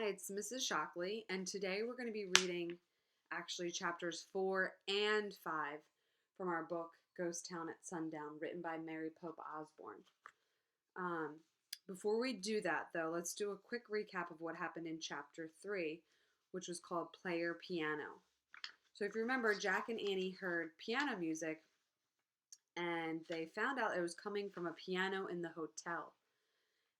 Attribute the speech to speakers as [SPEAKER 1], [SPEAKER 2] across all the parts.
[SPEAKER 1] Hi, it's Mrs. Shockley, and today we're going to be reading actually chapters 4 and 5 from our book Ghost Town at Sundown, written by Mary Pope Osborne. Um, Before we do that, though, let's do a quick recap of what happened in chapter 3, which was called Player Piano. So if you remember, Jack and Annie heard piano music, and they found out it was coming from a piano in the hotel.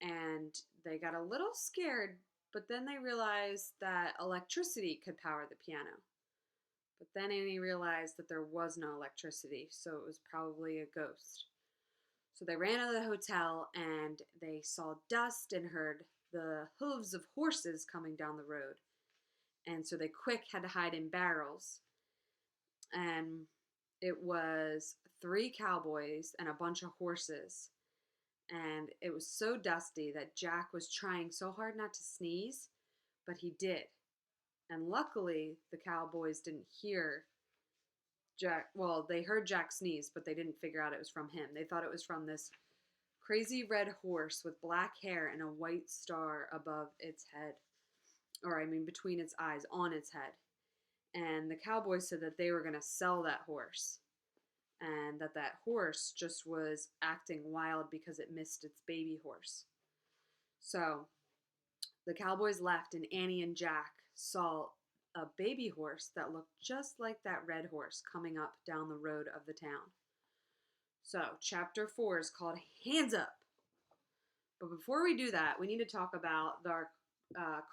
[SPEAKER 1] And they got a little scared, but then they realized that electricity could power the piano. But then Annie realized that there was no electricity, so it was probably a ghost. So they ran out of the hotel and they saw dust and heard the hooves of horses coming down the road. And so they quick had to hide in barrels. And it was 3 cowboys and a bunch of horses. And it was so dusty that Jack was trying so hard not to sneeze, but he did. And luckily, the cowboys didn't hear Jack. Well, they heard Jack sneeze, but they didn't figure out it was from him. They thought it was from this crazy red horse with black hair and a white star above its head. Or, I mean, between its eyes, on its head. And the cowboys said that they were going to sell that horse. And that horse just was acting wild because it missed its baby horse. So the cowboys left, and Annie and Jack saw a baby horse that looked just like that red horse coming up down the road of the town. So chapter 4 is called Hands Up. But before we do that, we need to talk about our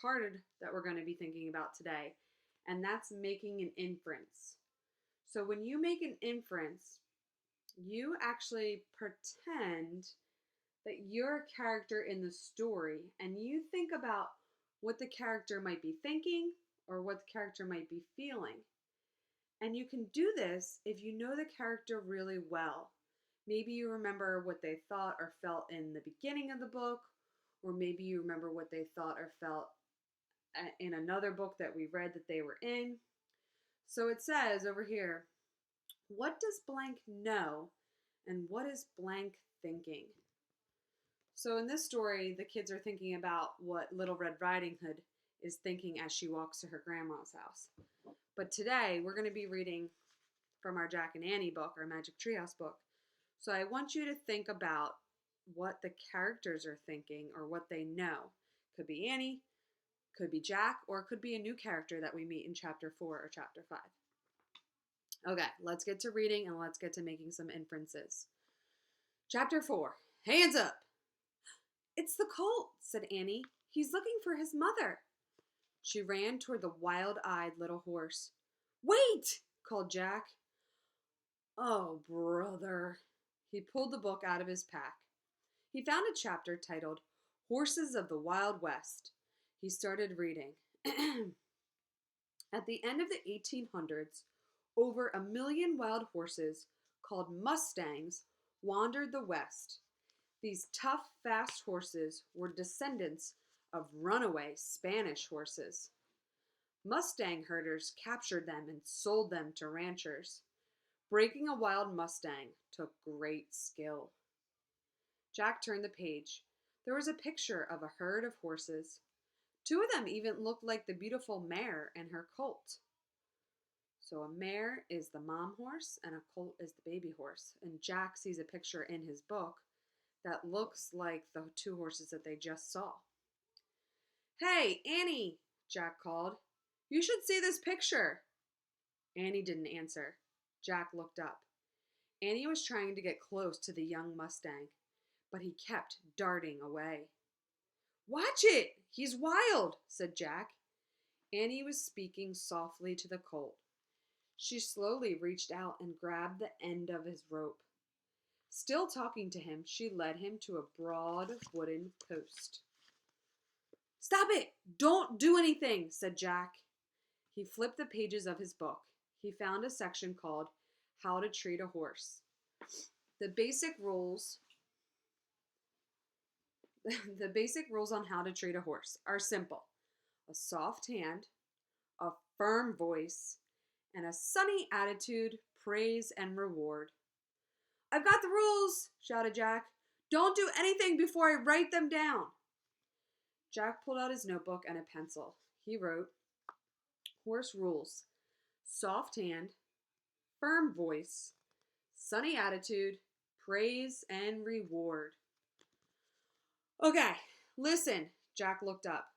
[SPEAKER 1] card that we're going to be thinking about today, and that's making an inference. So when you make an inference, you actually pretend that you're a character in the story, and you think about what the character might be thinking or what the character might be feeling. And you can do this if you know the character really well. Maybe you remember what they thought or felt in the beginning of the book, or maybe you remember what they thought or felt in another book that we read that they were in. So it says over here, what does blank know and what is blank thinking? So in this story, the kids are thinking about what Little Red Riding Hood is thinking as she walks to her grandma's house. But today, we're going to be reading from our Jack and Annie book, our Magic Treehouse book. So I want you to think about what the characters are thinking or what they know. Could be Annie, could be Jack, or it could be a new character that we meet in chapter 4 or chapter 5. Okay, let's get to reading and let's get to making some inferences. Chapter 4, Hands Up! It's the colt, said Annie. He's looking for his mother. She ran toward the wild-eyed little horse. Wait, called Jack. Oh, brother. He pulled the book out of his pack. He found a chapter titled Horses of the Wild West. He started reading. At the end of the 1800s, over 1 million wild horses, called mustangs, wandered the West. These tough, fast horses were descendants of runaway Spanish horses. Mustang herders captured them and sold them to ranchers. Breaking a wild Mustang took great skill. Jack turned the page. There was a picture of a herd of horses. 2 of them even looked like the beautiful mare and her colt. So a mare is the mom horse and a colt is the baby horse. And Jack sees a picture in his book that looks like the 2 horses that they just saw. Hey, Annie, Jack called. You should see this picture. Annie didn't answer. Jack looked up. Annie was trying to get close to the young Mustang, but he kept darting away. Watch it! He's wild, said Jack. Annie was speaking softly to the colt. She slowly reached out and grabbed the end of his rope. Still talking to him, she led him to a broad wooden post. Stop it! Don't do anything, said Jack. He flipped the pages of his book. He found a section called How to Treat a Horse. The basic rules on how to treat a horse are simple. A soft hand, a firm voice, and a sunny attitude, praise, and reward. I've got the rules, shouted Jack. Don't do anything before I write them down. Jack pulled out his notebook and a pencil. He wrote, "Horse rules. Soft hand, firm voice, sunny attitude, praise and reward." "Okay, listen." Jack looked up,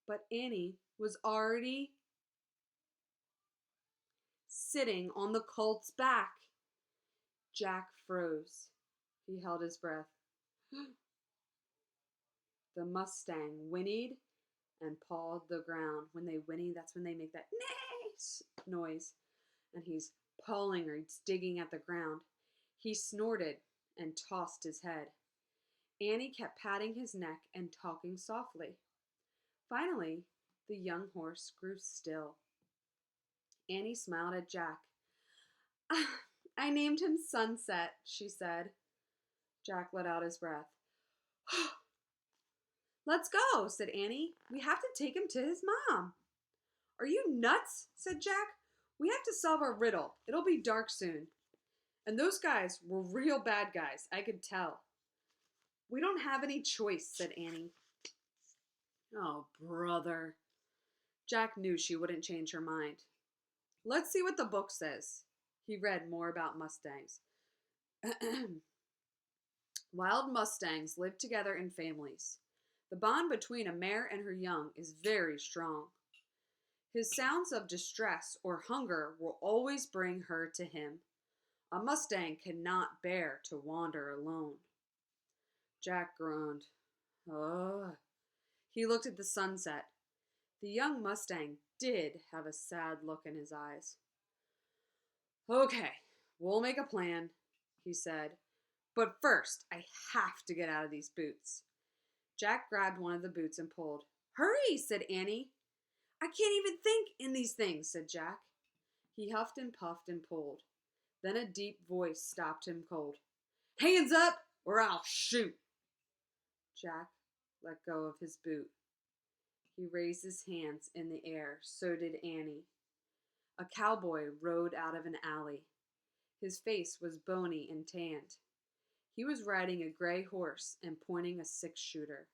[SPEAKER 1] but Annie was already sitting on the colt's back. Jack froze. He held his breath. The Mustang whinnied and pawed the ground. When they whinny, that's when they make that neigh noise. And he's pawing or he's digging at the ground. He snorted and tossed his head. Annie kept patting his neck and talking softly. Finally, the young horse grew still. Annie smiled at Jack. "I named him Sunset," she said. Jack let out his breath. "Let's go," said Annie. "We have to take him to his mom." "Are you nuts?" said Jack. "We have to solve our riddle. It'll be dark soon." And those guys were real bad guys, I could tell. "We don't have any choice," said Annie. Oh, brother. Jack knew she wouldn't change her mind. "Let's see what the book says." He read more about mustangs. Wild mustangs live together in families. The bond between a mare and her young is very strong. His sounds of distress or hunger will always bring her to him. A mustang cannot bear to wander alone. Jack groaned. Ugh. He looked at the sunset. The young mustang did have a sad look in his eyes. "Okay, we'll make a plan," he said. "But first, I have to get out of these boots." Jack grabbed one of the boots and pulled. "Hurry," said Annie. "I can't even think in these things," said Jack. He huffed and puffed and pulled. Then a deep voice stopped him cold. "Hands up, or I'll shoot." Jack let go of his boot. He raised his hands in the air. So did Annie. A cowboy rode out of an alley. His face was bony and tanned. He was riding a gray horse and pointing a 6-shooter.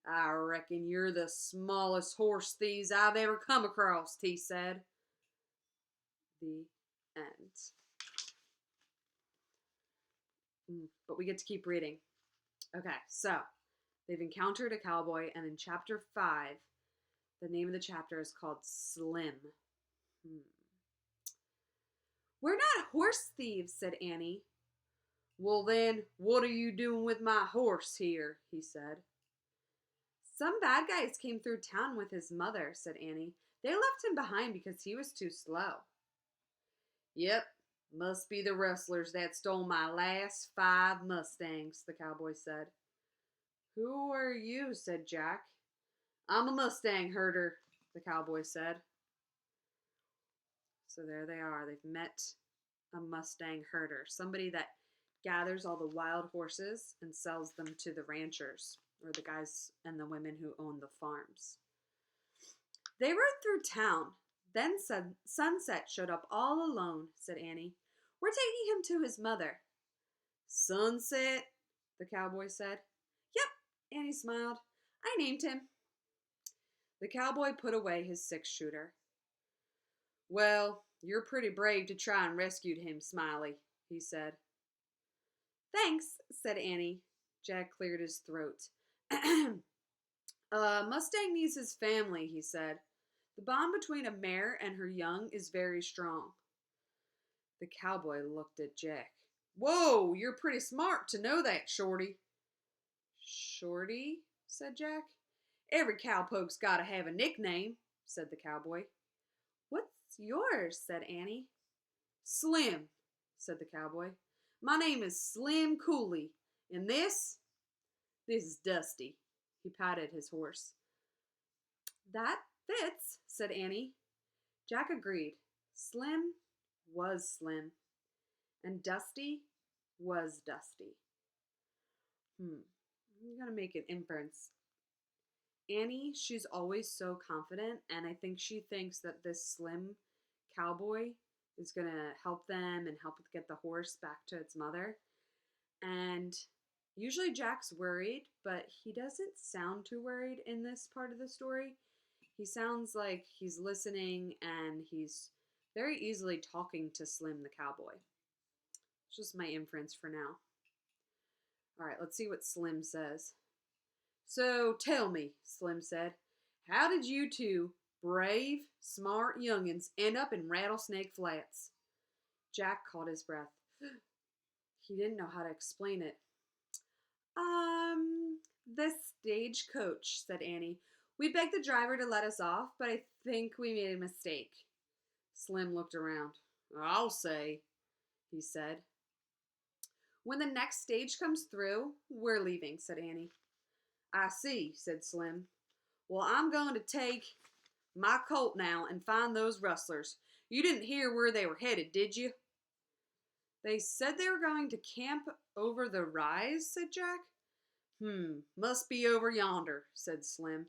[SPEAKER 1] "I reckon you're the smallest horse thieves I've ever come across," he said. The end. But we get to keep reading. Okay, so they've encountered a cowboy, and in chapter 5, the name of the chapter is called Slim. "We're not horse thieves," said Annie. "Well then, what are you doing with my horse here?" he said. "Some bad guys came through town with his mother," said Annie. "They left him behind because he was too slow." "Yep, must be the rustlers that stole my last 5 mustangs," the cowboy said. "Who are you?" said Jack. "I'm a mustang herder," the cowboy said. So there they are. They've met a mustang herder, somebody that gathers all the wild horses and sells them to the ranchers, or the guys and the women who own the farms. They rode through town. Then Sunset showed up all alone, said Annie. "We're taking him to his mother." "Sunset?" the cowboy said. "Yep," Annie smiled. "I named him." The cowboy put away his 6-shooter. "Well, you're pretty brave to try and rescue him, Smiley," he said. "Thanks," said Annie. Jack cleared his throat. Mustang needs his family," he said. "The bond between a mare and her young is very strong." The cowboy looked at Jack. "Whoa, you're pretty smart to know that, Shorty." "Shorty?" said Jack. "Every cowpoke's got to have a nickname," said the cowboy. "What's yours?" said Annie. "Slim," said the cowboy. "My name is Slim Cooley, and this is Dusty." He patted his horse. "That fits," said Annie. Jack agreed. Slim was Slim, and Dusty was Dusty. I'm going to make an inference. Annie, she's always so confident, and I think she thinks that this Slim cowboy is going to help them and help get the horse back to its mother. And Usually Jack's worried, but he doesn't sound too worried in this part of the story. He sounds like he's listening and he's very easily talking to Slim the cowboy. It's just my inference for now. All right, let's see what Slim says. So tell me, Slim said, how did you two brave, smart youngins end up in Rattlesnake Flats? Jack caught his breath. He didn't know how to explain it. The stagecoach, said Annie. We begged the driver to let us off, but I think we made a mistake. Slim looked around. I'll say, he said. When the next stage comes through, we're leaving, said Annie. I see, said Slim. Well, I'm going to take my colt now and find those rustlers. You didn't hear where they were headed, did you? They said they were going to camp over the rise, said Jack. Must be over yonder, said Slim.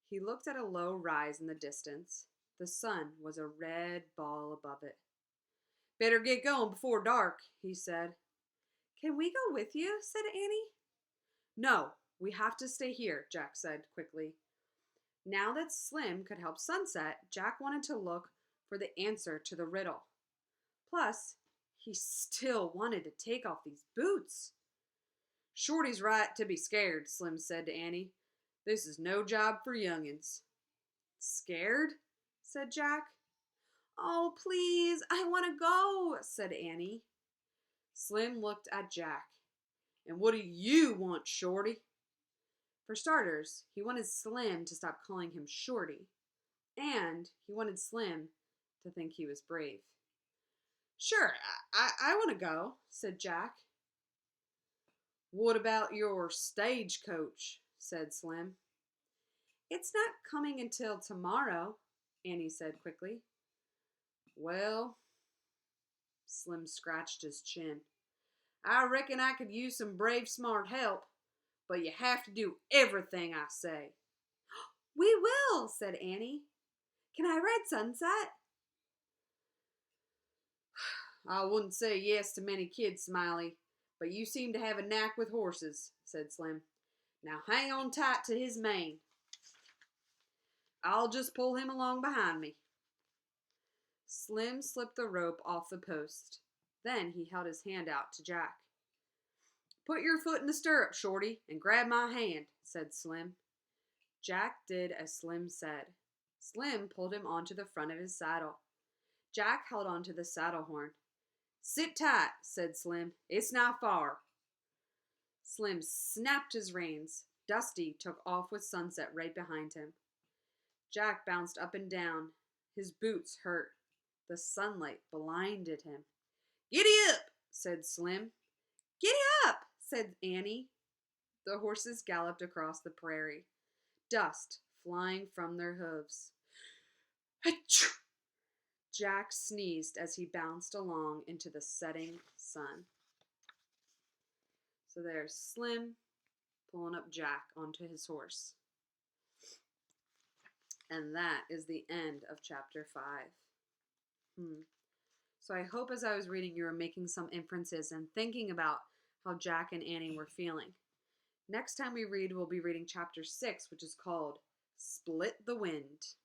[SPEAKER 1] He looked at a low rise in the distance. The sun was a red ball above it. Better get going before dark, he said. Can we go with you? Said Annie. No, we have to stay here, Jack said quickly. Now that Slim could help Sunset, Jack wanted to look for the answer to the riddle. Plus, he still wanted to take off these boots. Shorty's right to be scared, Slim said to Annie. This is no job for youngins. Scared? Said Jack. Oh, please, I want to go, said Annie. Slim looked at Jack. And what do you want, Shorty? For starters, he wanted Slim to stop calling him Shorty. And he wanted Slim to think he was brave. Sure, I want to go, said Jack. What about your stagecoach? Said Slim. It's not coming until tomorrow, Annie said quickly. Well, Slim scratched his chin. I reckon I could use some brave, smart help, but you have to do everything I say. We will, said Annie. Can I ride Sunset? I wouldn't say yes to many kids, Smiley, but you seem to have a knack with horses, said Slim. Now hang on tight to his mane. I'll just pull him along behind me. Slim slipped the rope off the post. Then he held his hand out to Jack. Put your foot in the stirrup, Shorty, and grab my hand, said Slim. Jack did as Slim said. Slim pulled him onto the front of his saddle. Jack held onto the saddle horn. Sit tight, said Slim. It's not far. Slim snapped his reins. Dusty took off with Sunset right behind him. Jack bounced up and down. His boots hurt. The sunlight blinded him. Giddy up, said Slim. Giddy up, said Annie. The horses galloped across the prairie, dust flying from their hooves. Achoo! Jack sneezed as he bounced along into the setting sun. So there's Slim pulling up Jack onto his horse. And that is the end of chapter 5. So I hope as I was reading you were making some inferences and thinking about how Jack and Annie were feeling. Next time we read, we'll be reading chapter 6, which is called Split the Wind.